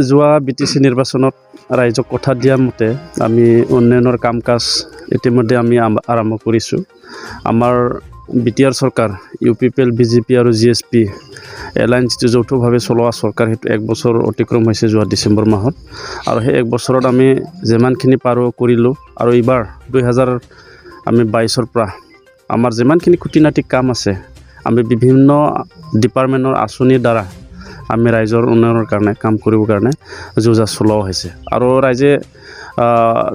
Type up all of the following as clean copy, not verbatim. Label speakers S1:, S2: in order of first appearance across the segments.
S1: যোৱা বিটিসি নিৰ্বাচনত ৰাইজক কথা দিয়া মতে আমি উন্নয়নৰ কাম কাজ ইতিমধ্যে আমি আৰম্ভ কৰিছোঁ। আমাৰ বিটিআৰ চৰকাৰ UPPL BJP আৰু GSP এলায়েন্স যৌথভাৱে চলোৱা চৰকাৰ সেইটো 1 বছৰ অতিক্ৰম হৈছে যোৱা ডিসেম্বৰ মাহত আৰু সেই 1 বছৰত আমি যিমানখিনি পাৰো কৰিলোঁ আৰু এইবাৰ 2022 পৰা আমাৰ যিমানখিনি খুঁটিনাটি কাম আছে আমি বিভিন্ন ডিপাৰ্টমেণ্টৰ আঁচনিৰ দ্বাৰা আমি ৰাইজৰ উন্নয়নৰ কাৰণে কাম কৰিবৰ কাৰণে যোজা চলোৱা হৈছে আৰু ৰাইজে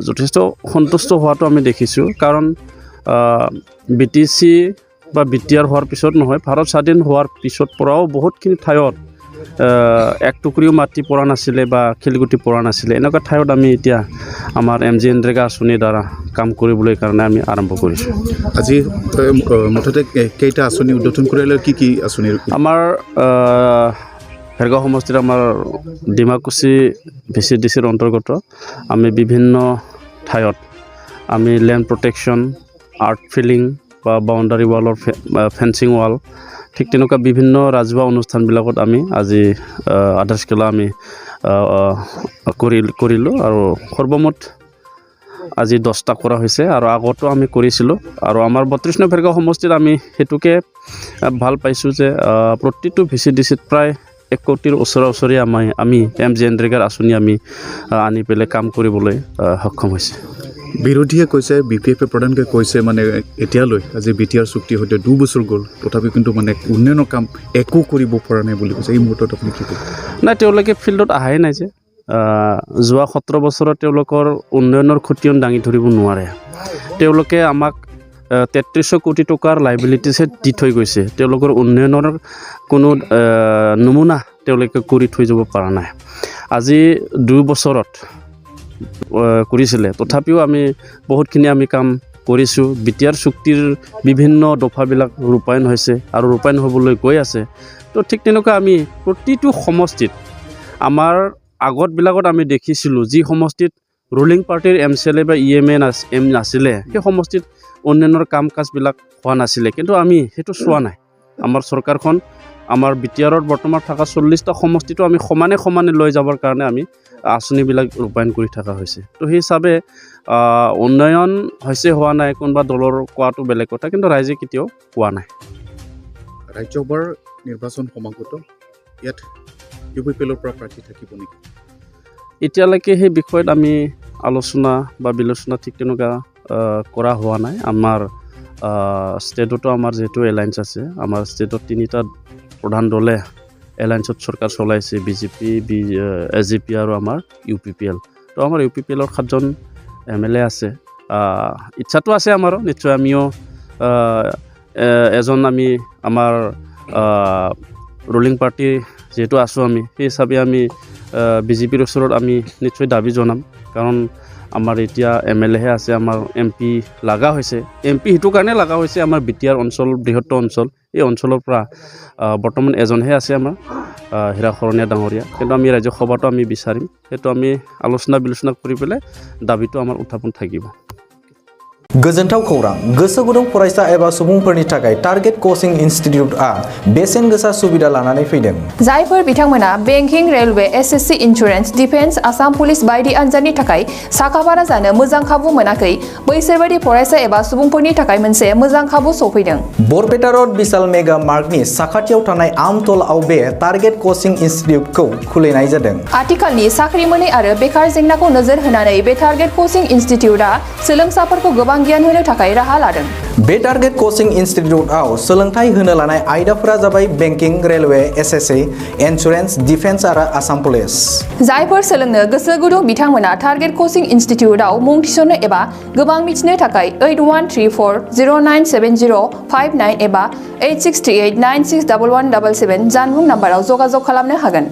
S1: যথেষ্ট সন্তুষ্ট হোৱাটো আমি দেখিছোঁ কাৰণ বিটিসি বা বিটিআৰ হোৱাৰ পিছত নহয় ভাৰত স্বাধীন হোৱাৰ পিছত পৰাও বহুতখিনি ঠাইত এক টুকুৰিও মাটি পৰা নাছিলে বা খেলিগুটি পৰা নাছিলে এনেকুৱা ঠাইত আমি এতিয়া আমাৰ MG এনৰেগা আঁচনিৰ দ্বাৰা কাম কৰিবলৈ কাৰণে আমি আৰম্ভ কৰিছোঁ।
S2: আজি মুঠতে কেইটা আঁচনি উদ্বোধন কৰিলে কি আঁচনি
S1: আমাৰ ভেৰগাঁও সমষ্টিৰ আমাৰ ডিমাকুচি VCDCৰ অন্তৰ্গত আমি বিভিন্ন ঠাইত আমি লেণ্ড প্ৰটেকশ্যন আৰ্ট ফিলিং বা বাউণ্ডাৰী ৱালৰ ফেন্সিং ৱাল ঠিক তেনেকুৱা বিভিন্ন ৰাজহুৱা অনুষ্ঠানবিলাকত আমি আজি আধাৰস্কেলা আমি কৰিলোঁ আৰু সৰ্বমুঠ আজি 10টা কৰা হৈছে আৰু আগতো আমি কৰিছিলোঁ আৰু আমাৰ 32 নং ভেৰগাঁও সমষ্টিত আমি হেতুকে ভাল পাইছোঁ যে প্ৰতিটো VCDCত প্ৰায় 1 কোটিৰ ওচৰা-ওচৰি আমি MG এনৰেগাৰ আঁচনি আমি আনি পেলাই কাম কৰিবলৈ সক্ষম হৈছে।
S2: বিৰোধীয়ে কৈছে BPF প্ৰধানকৈ কৈছে মানে এতিয়ালৈ আজি বিটিআৰ চুক্তিৰ সৈতে 2 বছৰ গ'ল তথাপি কিন্তু মানে উন্নয়নৰ কাম একো কৰিব পৰা নাই বুলি কৈছে। এই মুহূৰ্তত আপুনি কি ক'ব?
S1: নাই তেওঁলোকে ফিল্ডত আহাই নাই যে যোৱা 17 বছৰত তেওঁলোকৰ উন্নয়নৰ ক্ষতিয়ন দাঙি ধৰিব নোৱাৰে। তেওঁলোকে আমাক 3300 কোটি টকাৰ লাইবিলিটিছে দি থৈ গৈছে। তেওঁলোকৰ উন্নয়নৰ কোনো নমুনা তেওঁলোকে কৰি থৈ যাব পৰা নাই। আজি 2 বছৰত কৰিছিলে তথাপিও আমি বহুতখিনি আমি কাম কৰিছোঁ। বিটিআৰ চুক্তিৰ বিভিন্ন দফাবিলাক ৰূপায়ণ হৈছে আৰু ৰূপায়ণ হ'বলৈ গৈ আছে। তো ঠিক তেনেকুৱা আমি প্ৰতিটো সমষ্টিত আমাৰ আগতবিলাকত আমি দেখিছিলোঁ যি সমষ্টিত ৰুলিং পাৰ্টিৰ MCLA বা EMA নাছিলে সেই সমষ্টিত উন্নয়নৰ কাম কাজবিলাক হোৱা নাছিলে কিন্তু আমি সেইটো চোৱা নাই। আমাৰ চৰকাৰখন আমাৰ বিটিআৰত বৰ্তমান থকা 40টা সমষ্টিটো আমি সমানে লৈ যাবৰ কাৰণে আমি আঁচনিবিলাক ৰূপায়ণ কৰি থকা হৈছে। তো সেই হিচাপে উন্নয়ন হৈছে হোৱা নাই কোনোবা দলৰ কোৱাটো বেলেগ কথা কিন্তু ৰাইজে কেতিয়াও কোৱা নাই।
S2: ৰাজ্যসভাৰ নিৰ্বাচন সমাগত ইয়াত UPPLৰ পৰা প্ৰাৰ্থী থাকিব নেকি?
S1: এতিয়ালৈকে সেই বিষয়ত আমি আলোচনা বা বিলোচনা ঠিক তেনেকুৱা কৰা হোৱা নাই। আমাৰ ষ্টেটতো আমাৰ যিহেতু এলায়েন্স আছে আমাৰ ষ্টেটত 3টা প্ৰধান দলে এলায়েন্সত চৰকাৰ চলাইছে BJP SGP আৰু আমাৰ UPPL। তো আমাৰ UPPLৰ 7জন MLA আছে। ইচ্ছাটো আছে আমাৰো নিশ্চয় আমিও এজন আমি আমাৰ ৰুলিং পাৰ্টি যেহেতু আছোঁ আমি সেই হিচাপে আমি BJPৰ ওচৰত আমি নিশ্চয় দাবী জনাম কাৰণ আমাৰ এতিয়া MLAহে আছে আমাৰ MP লাগা হৈছে। MP সেইটো কাৰণে লাগা হৈছে আমাৰ বিটিআৰ অঞ্চল বৃহত্তৰ অঞ্চল এই অঞ্চলৰ পৰা বৰ্তমান এজনহে আছে আমাৰ হীৰাশৰণীয়া ডাঙৰীয়া কিন্তু আমি ৰাজ্য সভাটো আমি বিচাৰিম সেইটো আমি আলোচনা বিলোচনা কৰি পেলাই দাবীটো আমাৰ উত্থাপন থাকিব।
S3: गोजोनथाव खौरां गोसो गुदुं फरायसा एबा सुबुंफोरनि थाखाय टारगेट कोचिं इनस्टिट्यूटआ बेसेन गोसा सुबिदा लानानै फैदों।
S4: जायफोर बिथांमोना banking railway SSC insurance defence Assam police बायदि आनजादनि थाखाय साखाफारा जानो मोजां खाबु मोनाखै बैसोर बायदि फरायसा एबा सुबुंफोरनि थाखाय मोनसे मोजां खाबु सफैदों।
S3: बरपेटा रोड विशाल मेगा मार्टनि साखाथियाव थानाय आमतलाव बे टारगेट कोचिं इनस्टिट्यूटखौ खुलिनाय जादों।
S4: आथिखालनि साख्रि मोनै आरो बेकार जेंनाखौ नोजोर होनानै बे टारगेट कोचिं इनस्टिट्यूटआ सोलोंसाफोरखौ गोबां गियान होनो थाखाय राहा लादों।
S3: बे टारगेट कोचिं इनस्टिट्यूटआव सोलोंथाइ होनो लानाय आयदाफोरा जाबाय banking railway SSC insurance defence आरो आसाम पुलिस।
S4: जायफोर सोलोंनो गोसो गुदुं बिथांमोना टारगेट कोचिं इनस्टिट्यूटआव मुं थिसननो एबा गोबां मिथिनो थाखाय 8134097059 एबा 8638961177 जानबुं नाम्बाराव जगाजग खालामनो हागोन।